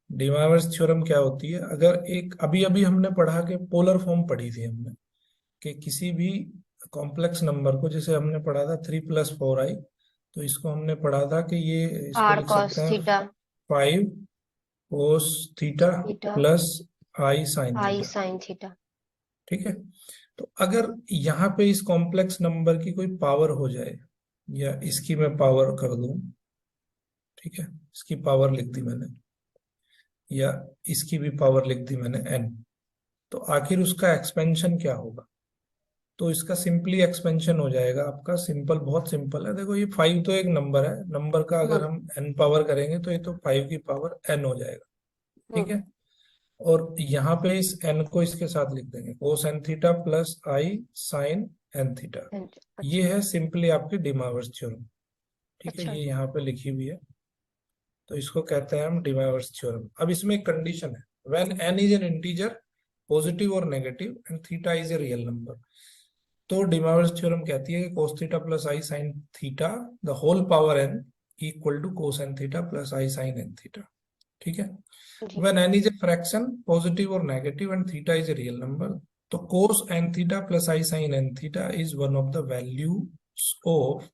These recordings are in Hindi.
डिमावर्स थ्योरम क्या होती है? अगर एक अभी अभी हमने पढ़ा कि पोलर फॉर्म पढ़ी थी हमने, कि किसी भी कॉम्प्लेक्स नंबर को, जैसे हमने पढ़ा था 3 + 4i, तो इसको हमने पढ़ा था कि ये, इसको आर लिख सकते कॉस हैं theta 5 cos theta theta plus i sine i theta. Sine theta. ठीक है। तो अगर यहाँ पे इस कॉम्प्लेक्स नंबर की कोई पावर हो जाए, या इसकी मैं पावर कर दूं, ठीक है, इसकी पावर लिख दी मैंने, या इसकी भी पावर लिख दी मैंने n, तो आखिर उसका एक्सपेंशन क्या होगा? तो इसका सिंपली एक्सपेंशन हो जाएगा आपका, सिंपल, बहुत सिंपल है। देखो, ये 5 तो एक नंबर है, नंबर का अगर हम्म हम n पावर करेंगे तो ये तो 5 की पावर n हो जाएगा। ठीक हम्म। है। और यहाँ पे इस n को इसके साथ लिख देंगे, कोस n theta plus i sine n theta. ये अच्छा है सिंपली आपकी डिमावर्स थ्योरम। ठीक है, अच्छा। ये यहाँ पे लिखी हुई है, तो इसको कहते हैं हम डिमावर्स थ्योरम। अब इसमें एक कंडीशन है, when n is an integer, positive और नेगेटिव, and theta is a real number. तो डिमावर्स थ्योरम कहती है कि cos theta plus i sine theta the whole power n equal to cos n theta plus i sine n theta. ठीक है। जी। when n is a fraction, positive or negative, and theta is a real number, तो cos n theta plus I sin n theta is one of the values of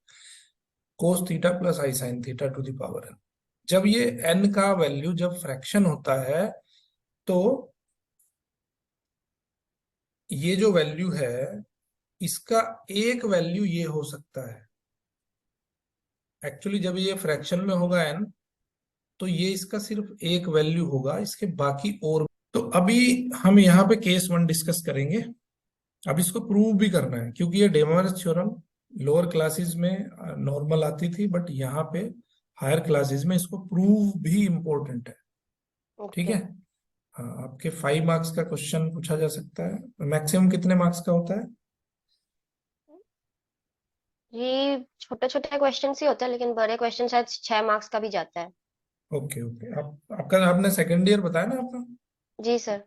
cos theta plus I sin theta to the power n। जब ये n का वैल्यू जब फ्रैक्शन होता है, तो ये जो वैल्यू है, इसका एक वैल्यू ये हो सकता है। एक्चुअली जब ये फ्रैक्शन में होगा n, तो ये इसका सिर्फ एक वैल्यू होगा, इसके बाकी और। तो अभी हम यहाँ पे केस 1 डिस्कस करेंगे। अब इसको प्रूव भी करना है, क्योंकि ये डेमोस थ्योरम लोअर क्लासेस में नॉर्मल आती थी, बट यहाँ पे हायर क्लासेस में इसको प्रूव भी इम्पोर्टेंट है। ठीक ओके। है। हाँ, आपके 5 मार्क्स का क्वेश्चन पूछा जा सकता है। मैक्सिमम कितने मार्क्स का होता है? ये छोटे छोटे क्वेश्चन ही होते हैं, लेकिन बड़े क्वेश्चन शायद 6 मार्क्स का भी जाता है। Okay okay. आप आपका आपने सेकेंड ईयर बताया ना आपका? जी सर।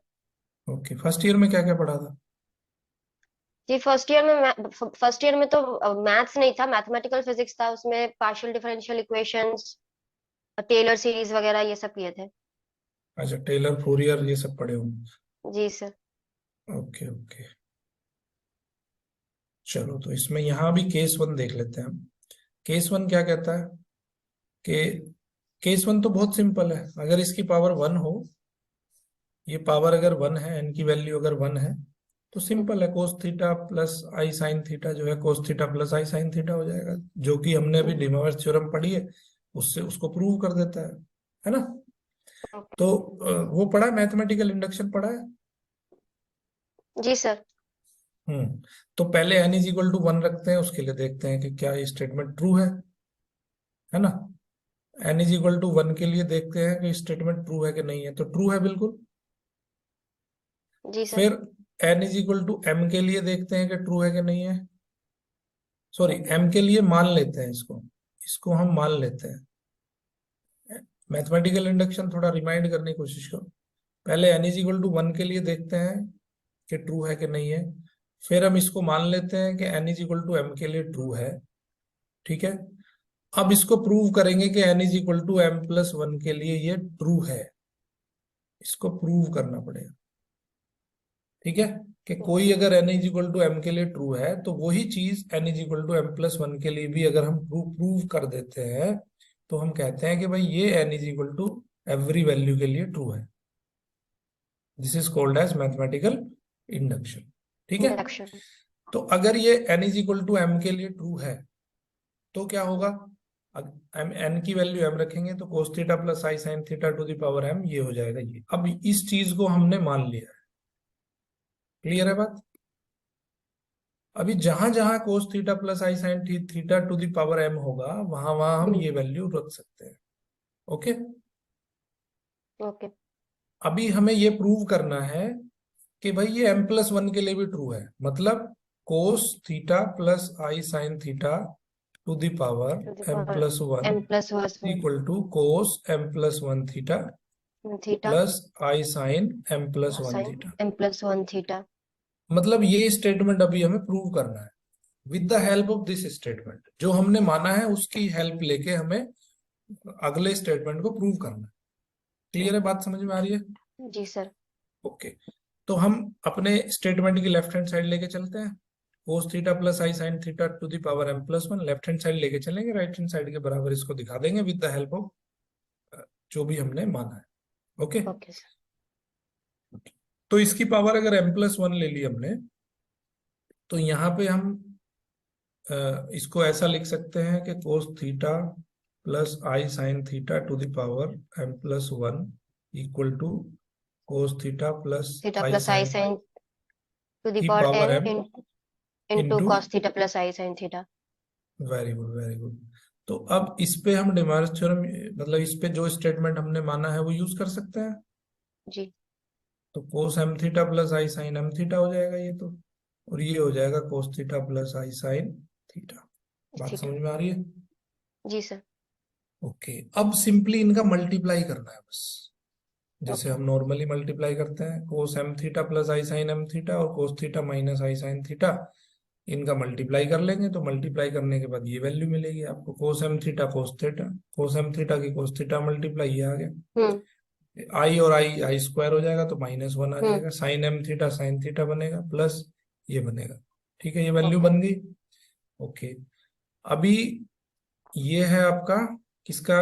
ओके, फर्स्ट ईयर में क्या क्या पढ़ा था? जी फर्स्ट ईयर में तो मैथ्स नहीं था, मैथमेटिकल फिजिक्स था, उसमें partial differential equations, Taylor series वगैरह ये सब किए थे। अच्छा, टेलर फोरियर ये सब पढ़े होंगे। जी सर। Okay okay. चलो, तो इसमें यहाँ भी केस 1 देख लेते हैं हम। केस 1 क्या कहता है कि केस 1 तो बहुत सिंपल है। अगर इसकी पावर 1 हो, ये पावर अगर 1 है, एन की वैल्यू अगर 1 है, तो सिंपल है, कोस theta plus i sine theta जो है कोस theta plus i sine theta हो जाएगा, जो कि हमने अभी डिमॉर्स थ्योरम पढ़ी है, उससे उसको प्रूव कर देता है ना? तो वो पढ़ा है, मैथमेटिकल इंडक्शन पढ़ा है। जी सर। तो पहले एन इज इक्वल टू 1 रखते हैं, उसके लिए देखते हैं कि क्या ये स्टेटमेंट ट्रू है ना? एन इज इक्वल टू 1 के लिए देखते हैं कि स्टेटमेंट ट्रू है कि नहीं है, तो ट्रू है बिल्कुल। जी सर। फिर n is equal to m के लिए देखते हैं कि ट्रू है कि नहीं है। सॉरी, एम के लिए मान लेते हैं इसको, इसको हम मान लेते हैं। मैथमेटिकल इंडक्शन थोड़ा रिमाइंड करने की कोशिश करो। पहले एन इज इक्वल टू 1 के लिए देखते हैं कि ट्रू है कि नहीं है। फिर हम इसको मान लेते हैं कि n is equal to m के लिए ट्रू है। ठीक है। अब इसको प्रूव करेंगे कि n is equal to m plus 1 के लिए ये ट्रू है। इसको प्रूव करना पड़ेगा। ठीक है। कि कोई अगर n is equal to m के लिए ट्रू है, तो वही चीज n is equal to m plus 1 के लिए भी अगर हम प्रूव कर देते हैं, तो हम कहते हैं कि भाई ये n is equal to every value के लिए ट्रू है। This is called as mathematical induction. ठीक है। इंडक्शन। तो अगर ये n is equal to m के लिए ट्रू है, तो क्या होगा? एम एन की वैल्यू एम रखेंगे, तो cos theta plus i sine theta to the power m, ये हो जाएगा ये। अब इस चीज को हमने मान लिया है। क्लियर है बात? अभी जहां जहां cos theta plus i sine theta to the power m होगा, वहां वहां हम ये वैल्यू रख सकते हैं। ओके। ओके। अभी हमें ये प्रूव करना है कि भाई ये एम प्लस 1 के लिए भी ट्रू है, मतलब cos theta plus i sine theta to the to the power m power plus 1 m plus one equal to cos m plus 1 theta theta plus i sine M plus 1 sine theta. M plus one theta. मतलब ये स्टेटमेंट अभी हमें प्रूव करना है with the help of this statement. जो हमने माना है उसकी हेल्प लेके हमें अगले स्टेटमेंट को प्रूव करना है। क्लियर है, बात समझ में आ रही है? जी सर। ओके, तो हम अपने स्टेटमेंट की लेफ्ट हैंड साइड लेके चलते हैं। कोस theta plus i sine theta to the power m plus one, left hand side लेके चलेंगे, राइट हैंड साइड के बराबर इसको दिखा देंगे विद द हेल्प ऑफ जो भी हमने माना है। Okay, okay sir. तो इसकी पावर अगर m प्लस वन ले ली हमने, तो यहाँ पे हम इसको ऐसा लिख सकते हैं कि cos theta plus i sine theta to the power m plus one equal to cos theta plus theta i plus i sine sine to the की power power n m into into, cos theta plus i sine theta. Very good very good. तो अब इस पे हम डिमार्स थ्योरम, मतलब इस पे जो स्टेटमेंट हमने माना है वो यूज कर सकते हैं। जी। तो कोस M theta plus i sine m theta हो जाएगा ये तो, और ये हो जाएगा कोस theta plus i sine theta. बात थीटा। समझ में आ रही है? जी सर। ओके, अब सिंपली इनका मल्टीप्लाई करना है बस, जैसे ओके। हम नॉर्मली मल्टीप्लाई करते हैं। कोस M theta plus i sine m theta और cos theta minus i sine theta, इनका मल्टीप्लाई कर लेंगे, तो मल्टीप्लाई करने के बाद ये वैल्यू मिलेगी आपको, कोस एम थीटा कोस थीटा, कोस एम थीटा की कोस थीटा मल्टीप्लाई, ये आ गया। हम्म। आई और आई आई स्क्वायर हो जाएगा तो माइनस वन आ हम्म। जाएगा, sine m theta sine theta बनेगा प्लस ये बनेगा। ठीक है, ये वैल्यू ओके। बन गई। ओके, अभी ये है आपका किसका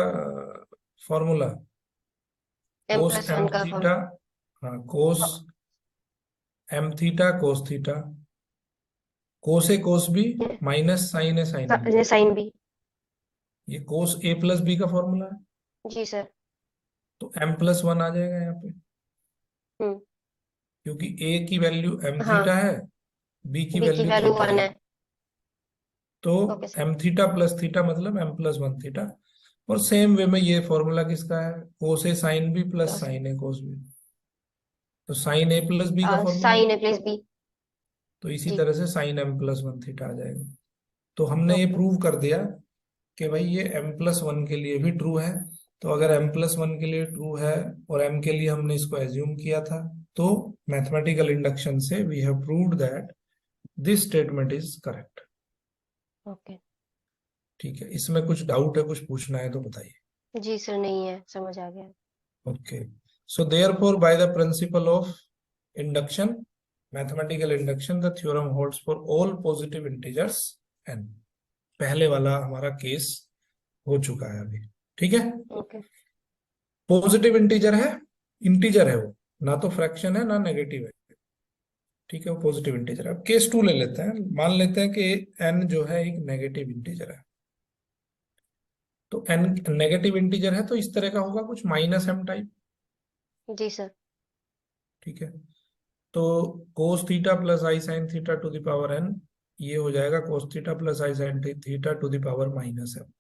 फॉर्मूला? m कोस प्लस एम वन का फॉर्म। थीटा, हाँ कोस एम थीटा कोस थीटा, कोस ए कोस बी माइनस साइन ए साइन बी, साइन भी। ये कोस ए प्लस बी का फॉर्मूला है। जी सर। तो एम प्लस वन आ जाएगा यहाँ पे, हम्म। क्योंकि ए की वैल्यू एम हाँ। थीटा है, बी की b की वैल्यू वैल्यू थीटा वन है। है। तो okay sir. M theta plus theta मतलब एम प्लस वन थीटा। और सेम वे में ये फॉर्मूला किसका है? Cos A sine B plus तो साइन ए कोस बी, तो साइन ए प्लस बी का फॉर्मूला है। Sine a plus b। तो इसी जी। तरह से sine M plus one theta आ जाएगा। तो हमने ये ओके। प्रूव कर दिया कि भाई ये m प्लस वन के लिए भी ट्रू है। तो अगर m प्लस वन के लिए ट्रू है और m के लिए हमने इसको एज्यूम किया था, तो मैथमेटिकल इंडक्शन से we have proved that this statement is correct. Okay. ठीक है, इसमें कुछ डाउट है, कुछ पूछना है तो बताइए। जी सर, नहीं है, समझ आ गया। Okay, so therefore by the principle of induction, mathematical induction, the theorem holds for all positive integers n। पहले वाला हमारा केस हो चुका है अभी। ठीक है, ओके। पॉजिटिव इंटीजर है वो, ना तो फ्रैक्शन है ना नेगेटिव है। ठीक है, वो पॉजिटिव इंटीजर है। अब केस टू ले लेते हैं, मान लेते हैं कि n जो है एक नेगेटिव इंटीजर है। तो n नेगेटिव इंटीजर है तो इस तरह का होगा कुछ माइनस m टाइप। जी सर। ठीक है, तो cos theta plus i sine theta to the power n, ये हो जाएगा कोस theta plus i sine theta to the power minus m।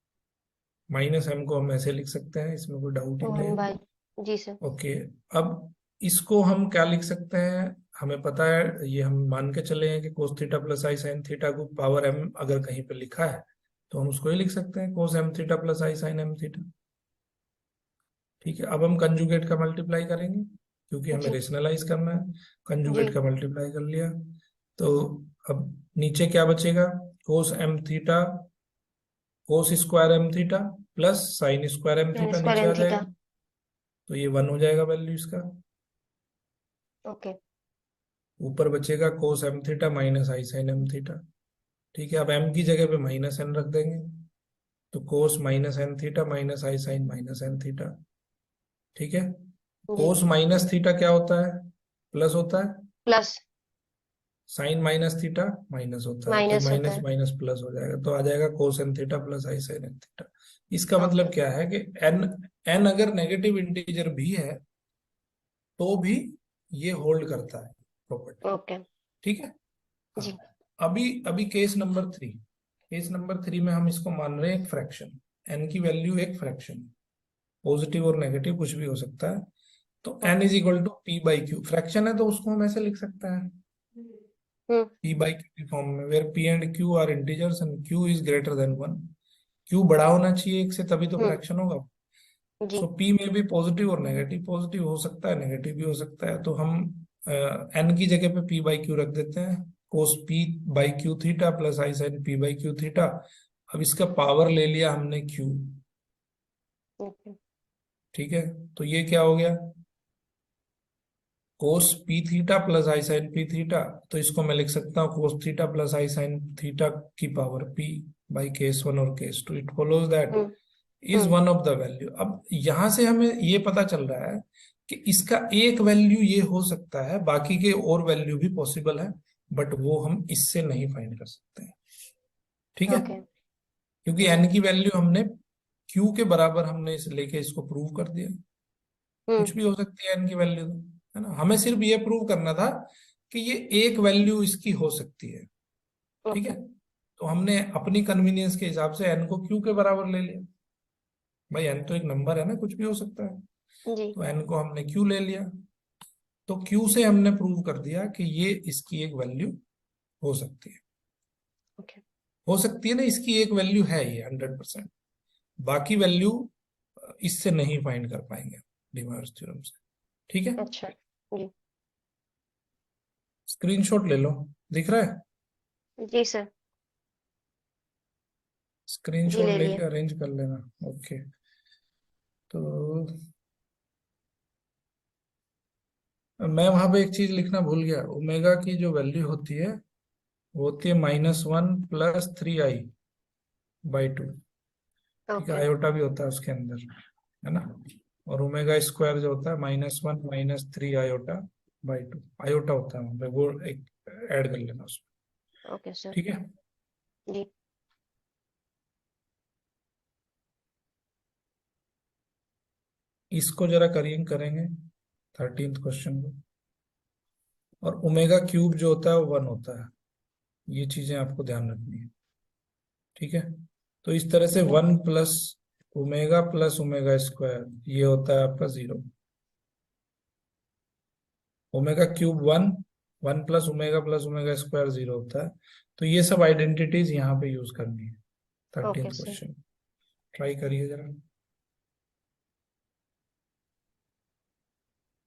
Minus m को हम ऐसे लिख सकते हैं, इसमें कोई डाउट ही नहीं वन है। बाय। जी सर। ओके, अब इसको हम क्या लिख सकते हैं? हमें पता है, ये हम मान के चले हैं कि cos theta plus i sine theta को पावर m अगर कहीं पे लिखा है तो हम उसको ही लिख सकते हैं, कोस m theta plus i sign m theta. ठीक है, अब हम कंजुगेट का मल्टीप्लाई करेंगे, क्योंकि हमें जी। रेशनलाइज करना है। जी। कंजुगेट का मल्टीप्लाई कर लिया, तो अब नीचे क्या बचेगा? कोस m theta cos square m theta plus sine square m sine theta square नीचे एम आ थीटा। जाएगा। तो ये वन हो जाएगा वैल्यू इसका। ओके। ऊपर बचेगा कोस m theta minus i sign m theta. ठीक है, अब m की जगह पे माइनस n रख देंगे, तो cos minus n theta minus i sine minus n theta. ठीक है, जी। कोस माइनस थीटा क्या होता है? प्लस होता है। Plus. Sine minus theta minus होता है, तो ये माइनस होता माइनस है। माइनस प्लस हो जाएगा, तो आ जाएगा कोस N theta plus i sign N theta. इसका ओके। मतलब क्या है कि एन एन अगर नेगेटिव इंटीजर भी है तो भी ये होल्ड करता है प्रॉपर्टी। ओके। ठीक है, जी। हाँ। अभी अभी केस नंबर थ्री में हम इसको मान रहे हैं एक फ्रैक्शन, एन की वैल्यू एक फ्रैक्शन, पॉजिटिव और नेगेटिव कुछ भी हो सकता है। तो n okay. Is equal to p by q, fraction है तो उसको हम ऐसे लिख सकते हैं हम्म। पी बाई क्यू की फॉर्म में, where p and q are integers and q is greater than one. Q बड़ा होना चाहिए एक से, तभी तो हम्म। फ्रैक्शन होगा। जी। सो पी में भी पॉजिटिव और नेगेटिव, पॉजिटिव हो सकता है नेगेटिव भी हो सकता है, तो हम एन की जगह पे पी बाई क्यू रख देते हैं, cos P by Q theta plus i sine P by Q theta. अब इसका पावर ले लिया हमने क्यू। ओके। ठीक है, तो ये क्या हो गया, cos p theta plus i sine p theta, तो इसको मैं लिख सकता हूँ cos theta plus i sine theta की power p by case one और case two. It follows that hmm is hmm one of the value. अब यहां से हमें ये पता चल रहा है कि इसका एक वैल्यू ये हो सकता है, बाकी के और वैल्यू भी पॉसिबल है, बट वो हम इससे नहीं फाइंड कर सकते हैं। ठीक है, ओके क्योंकि जी एन की वैल्यू हमने क्यू के बराबर हमने इस लेके इसको प्रूव कर दिया। हम्म कुछ भी हो सकती है एन की वैल्यू तो, है ना, हमें सिर्फ ये प्रूव करना था कि ये एक वैल्यू इसकी हो सकती है। ठीक ओके है, तो हमने अपनी कन्वीनियंस के हिसाब से एन को क्यू के बराबर ले लिया। भाई एन तो एक नंबर है ना, कुछ भी हो सकता है, जी तो एन को हमने क्यू ले लिया। तो क्यू से हमने प्रूव कर दिया कि ये इसकी एक वैल्यू हो सकती है। ओके हो सकती है ना, इसकी एक वैल्यू है ये 100%। बाकी वैल्यू इससे नहीं फाइंड कर पाएंगे डिमॉर्गन थ्योरम से। ठीक है, अच्छा जी स्क्रीनशॉट ले लो, दिख रहा है? जी सर जी स्क्रीनशॉट ले लेके लिए अरेंज कर लेना। ओके, तो मैं वहां पे एक चीज लिखना भूल गया, ओमेगा की जो वैल्यू होती है वो होती है -1 + 3i/2। ठीक है, ओके आयोटा भी होता है उसके अंदर, है ना। और ओमेगा स्क्वायर जो होता है -1 - 3i/2, आयोटा होता है वहां पे, वो एक ऐड कर लेना उसमें। ओके सर ठीक है, जी इसको जरा करेंगे करेंगे 13th क्वेश्चन को। और ओमेगा क्यूब जो होता है वो 1 होता है, ये चीजें आपको ध्यान रखनी है। ठीक है, तो इस तरह से जी 1 + ओमेगा स्क्वायर ये होता है आपका 0। ओमेगा क्यूब 1, 1 + ओमेगा स्क्वायर 0 होता है। तो ये सब आइडेंटिटीज यहाँ पे यूज करनी है। Okay 13th sir question try करिए जरा।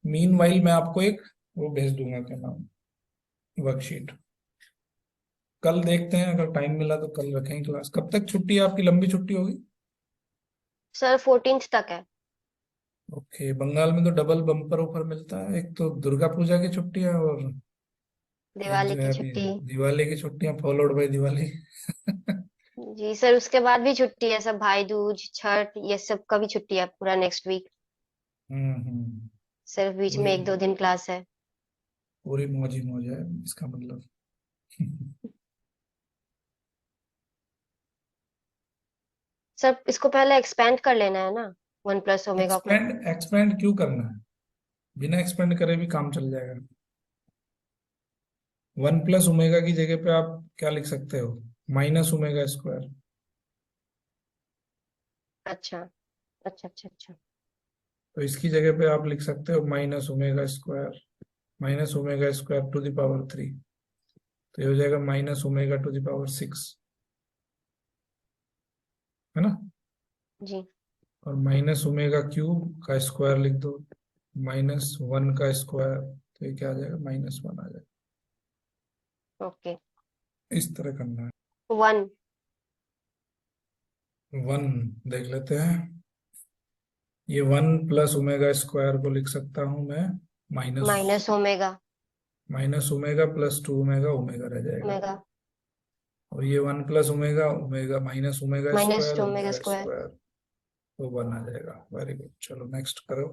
मीनवाइल मैं आपको एक वो भेज दूंगा, क्या नाम, वर्कशीट। कल देखते हैं, अगर टाइम मिला तो कल रखेंगे क्लास। कब तक छुट्टी है आपकी, लंबी छुट्टी होगी? सर 14th तक है ओके, बंगाल में तो डबल बम्पर ऑफर मिलता है, एक तो दुर्गा पूजा की छुट्टियां और एक दिवाली जो है की अभी छुट्टी दिवाली की छुट्टियां फॉलोड बाय दिवाली। जी सर उसके बाद भी छुट्टी है सब भाई दूज छठ ये सब का भी छुट्टी है पूरा नेक्स्ट वीक हम्म। सिर्फ बीच पूरी में 1-2 दिन क्लास है पूरी मौज ही मौज है इसका मतलब। सर इसको पहले एक्सपेंड कर लेना है ना 1 + ओमेगा को एक्सपेंड एक्सपेंड क्यों करना है, बिना एक्सपेंड करे भी काम चल जाएगा। 1 + ओमेगा की जगह पे आप क्या लिख सकते हो, -ओमेगा स्क्वायर। अच्छा अच्छा तो इसकी जगह पे आप लिख सकते हो -omega square, -omega square to the power 3। तो ये हो जाएगा -ओमेगा टू द पावर 6, है ना। जी और -ओमेगा क्यूब का स्क्वायर लिख दो, -1 का स्क्वायर, तो ये क्या आ जाएगा, -1 आ जाएगा। ओके इस तरह करना है। 1 1 देख लेते हैं। ये 1 + ओमेगा स्क्वायर को लिख सकता हूं मैं minus -omega -omega +2 omega, omega रह जाएगा। ओमेगा और ये 1 + omega, omega -omega minus square, two omega omega square square, तो 1 आ जाएगा। वेरी गुड, चलो नेक्स्ट करो।